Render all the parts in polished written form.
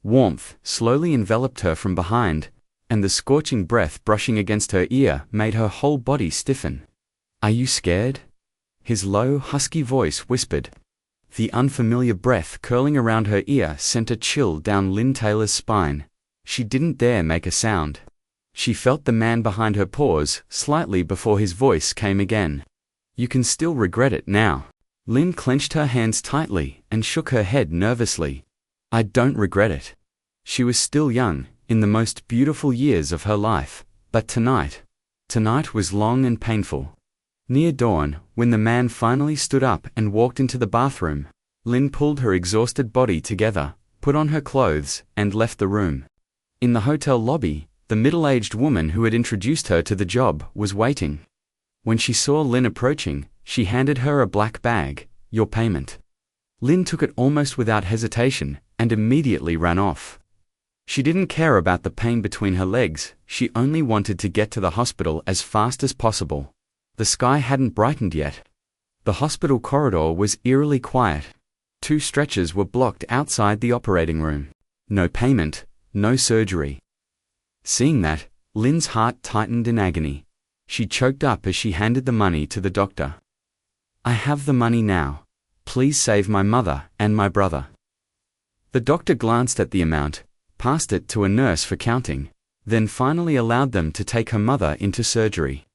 Warmth slowly enveloped her from behind, and the scorching breath brushing against her ear made her whole body stiffen. "Are you scared?" his low, husky voice whispered. The unfamiliar breath curling around her ear sent a chill down Lynn Taylor's spine. She didn't dare make a sound. She felt the man behind her pause slightly before his voice came again. "You can still regret it now." Lynn clenched her hands tightly and shook her head nervously. "I don't regret it." She was still young, in the most beautiful years of her life, but tonight was long and painful. Near dawn, when the man finally stood up and walked into the bathroom, Lynn pulled her exhausted body together, put on her clothes, and left the room. In the hotel lobby, the middle-aged woman who had introduced her to the job was waiting. When she saw Lynn approaching, she handed her a black bag. "Your payment." Lynn took it almost without hesitation and immediately ran off. She didn't care about the pain between her legs, she only wanted to get to the hospital as fast as possible. The sky hadn't brightened yet. The hospital corridor was eerily quiet. 2 stretchers were blocked outside the operating room. No payment, no surgery. Seeing that, Lynn's heart tightened in agony. She choked up as she handed the money to the doctor. "I have the money now. Please save my mother and my brother." The doctor glanced at the amount, passed it to a nurse for counting, then finally allowed them to take her mother into surgery.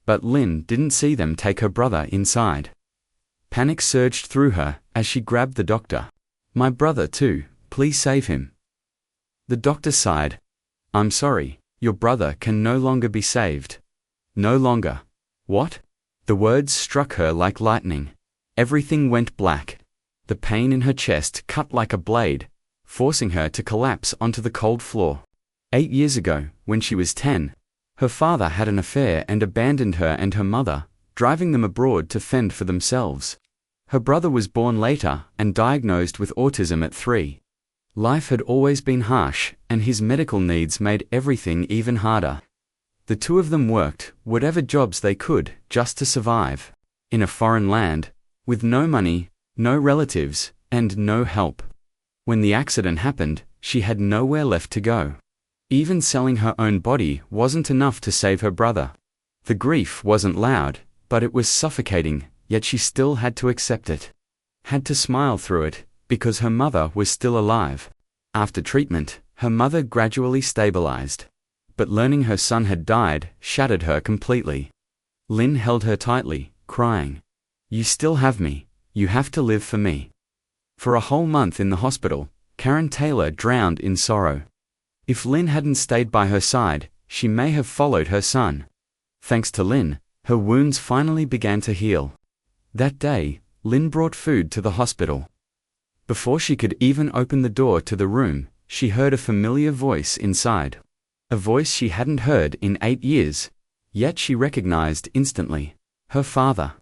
But Lynn didn't see them take her brother inside. Panic surged through her as she grabbed the doctor. "My brother too, please save him." The doctor sighed. "I'm sorry, your brother can no longer be saved." "No longer." "What?" The words struck her like lightning. Everything went black. The pain in her chest cut like a blade, forcing her to collapse onto the cold floor. 8 years ago, when she was 10, her father had an affair and abandoned her and her mother, driving them abroad to fend for themselves. Her brother was born later and diagnosed with autism at 3. Life had always been harsh, and his medical needs made everything even harder. The 2 of them worked whatever jobs they could just to survive. In a foreign land, with no money, no relatives, and no help. When the accident happened, she had nowhere left to go. Even selling her own body wasn't enough to save her brother. The grief wasn't loud, but it was suffocating, yet she still had to accept it. Had to smile through it, because her mother was still alive. After treatment, her mother gradually stabilized. But learning her son had died shattered her completely. Lynn held her tightly, crying, "You still have me, you have to live for me." For a whole month in the hospital, Karen Taylor drowned in sorrow. If Lynn hadn't stayed by her side, she may have followed her son. Thanks to Lynn, her wounds finally began to heal. That day, Lynn brought food to the hospital. Before she could even open the door to the room, she heard a familiar voice inside. A voice she hadn't heard in 8 years, yet she recognized instantly. Her father.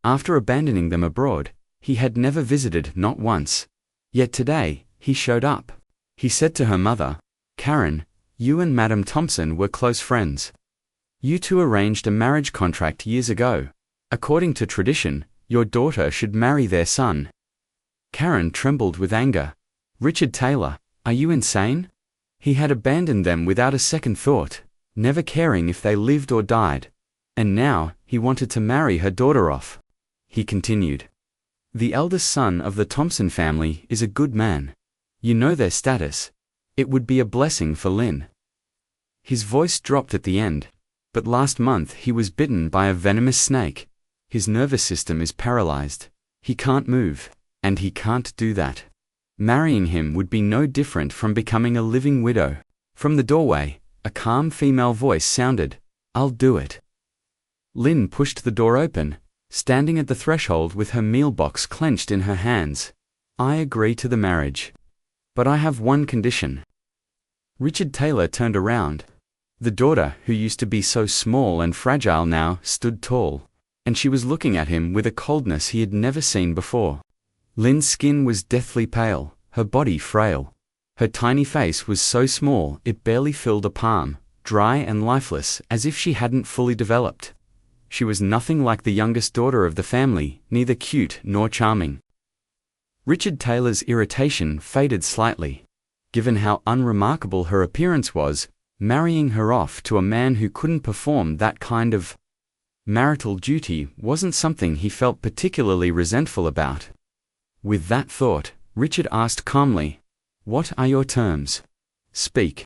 After abandoning them abroad, he had never visited, not once. Yet today, he showed up. He said to her mother, "Karen, you and Madam Thompson were close friends. You two arranged a marriage contract years ago. According to tradition, your daughter should marry their son." Karen trembled with anger. "Richard Taylor, are you insane?" He had abandoned them without a second thought, never caring if they lived or died. And now, he wanted to marry her daughter off. He continued. "The eldest son of the Thompson family is a good man. You know their status. It would be a blessing for Lynn." His voice dropped at the end. "But last month he was bitten by a venomous snake. His nervous system is paralyzed. He can't move, and he can't do that. Marrying him would be no different from becoming a living widow." From the doorway, a calm female voice sounded, "I'll do it." Lynn pushed the door open, standing at the threshold with her meal box clenched in her hands. "I agree to the marriage. But I have one condition." Richard Taylor turned around. The daughter, who used to be so small and fragile now, stood tall, and she was looking at him with a coldness he had never seen before. Lynn's skin was deathly pale, her body frail. Her tiny face was so small it barely filled a palm, dry and lifeless as if she hadn't fully developed. She was nothing like the youngest daughter of the family, neither cute nor charming. Richard Taylor's irritation faded slightly. Given how unremarkable her appearance was, marrying her off to a man who couldn't perform that kind of marital duty wasn't something he felt particularly resentful about. With that thought, Richard asked calmly, "What are your terms? Speak.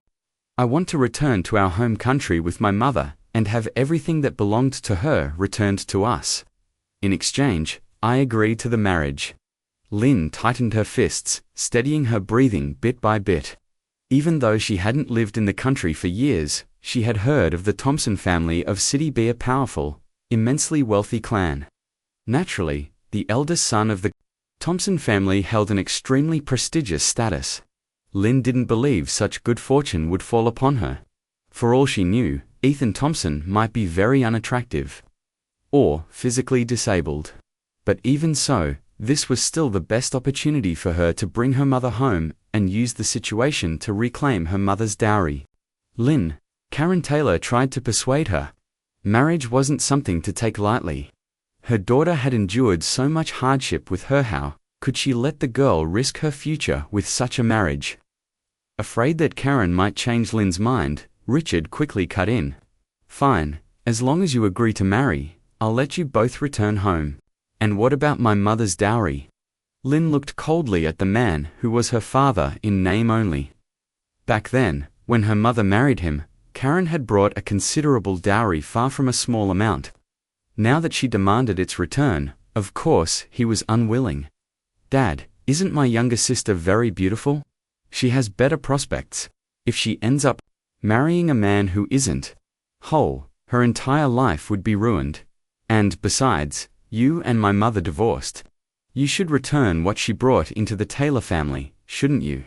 I want to return to our home country with my mother and have everything that belonged to her returned to us. In exchange, I agree to the marriage." Lynn tightened her fists, steadying her breathing bit by bit. Even though she hadn't lived in the country for years, she had heard of the Thompson family of City be a powerful, immensely wealthy clan. Naturally, the eldest son of the Thompson family held an extremely prestigious status. Lynn didn't believe such good fortune would fall upon her. For all she knew, Ethan Thompson might be very unattractive or physically disabled. But even so, this was still the best opportunity for her to bring her mother home and use the situation to reclaim her mother's dowry. Lynn, Karen Taylor tried to persuade her. Marriage wasn't something to take lightly. Her daughter had endured so much hardship with her. How could she let the girl risk her future with such a marriage? Afraid that Karen might change Lynn's mind, Richard quickly cut in. "Fine, as long as you agree to marry, I'll let you both return home. And what about my mother's dowry?" Lynn looked coldly at the man who was her father in name only. Back then, when her mother married him, Karen had brought a considerable dowry, far from a small amount. Now that she demanded its return, of course, he was unwilling. "Dad, isn't my younger sister very beautiful? She has better prospects. If she ends up marrying a man who isn't whole, her entire life would be ruined. And besides, you and my mother divorced. You should return what she brought into the Taylor family, shouldn't you?"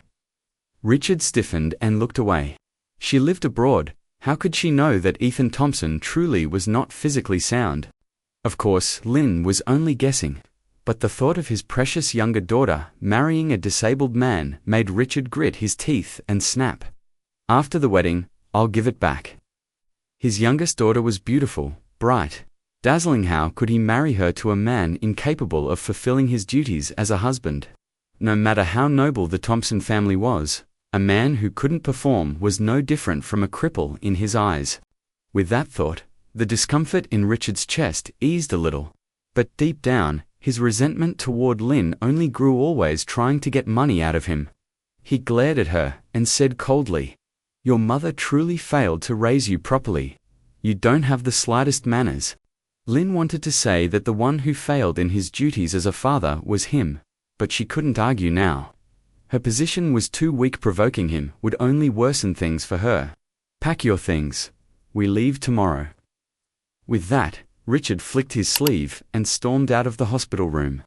Richard stiffened and looked away. She lived abroad. How could she know that Ethan Thompson truly was not physically sound? Of course, Lynn was only guessing. But the thought of his precious younger daughter marrying a disabled man made Richard grit his teeth and snap. "After the wedding, I'll give it back." His youngest daughter was beautiful, bright, dazzling. How could he marry her to a man incapable of fulfilling his duties as a husband? No matter how noble the Thompson family was, a man who couldn't perform was no different from a cripple in his eyes. With that thought, the discomfort in Richard's chest eased a little. But deep down, his resentment toward Lynn only grew, always trying to get money out of him. He glared at her and said coldly, "Your mother truly failed to raise you properly. You don't have the slightest manners." Lynn wanted to say that the one who failed in his duties as a father was him, but she couldn't argue now. Her position was too weak. Provoking him would only worsen things for her. "Pack your things. We leave tomorrow." With that, Richard flicked his sleeve and stormed out of the hospital room.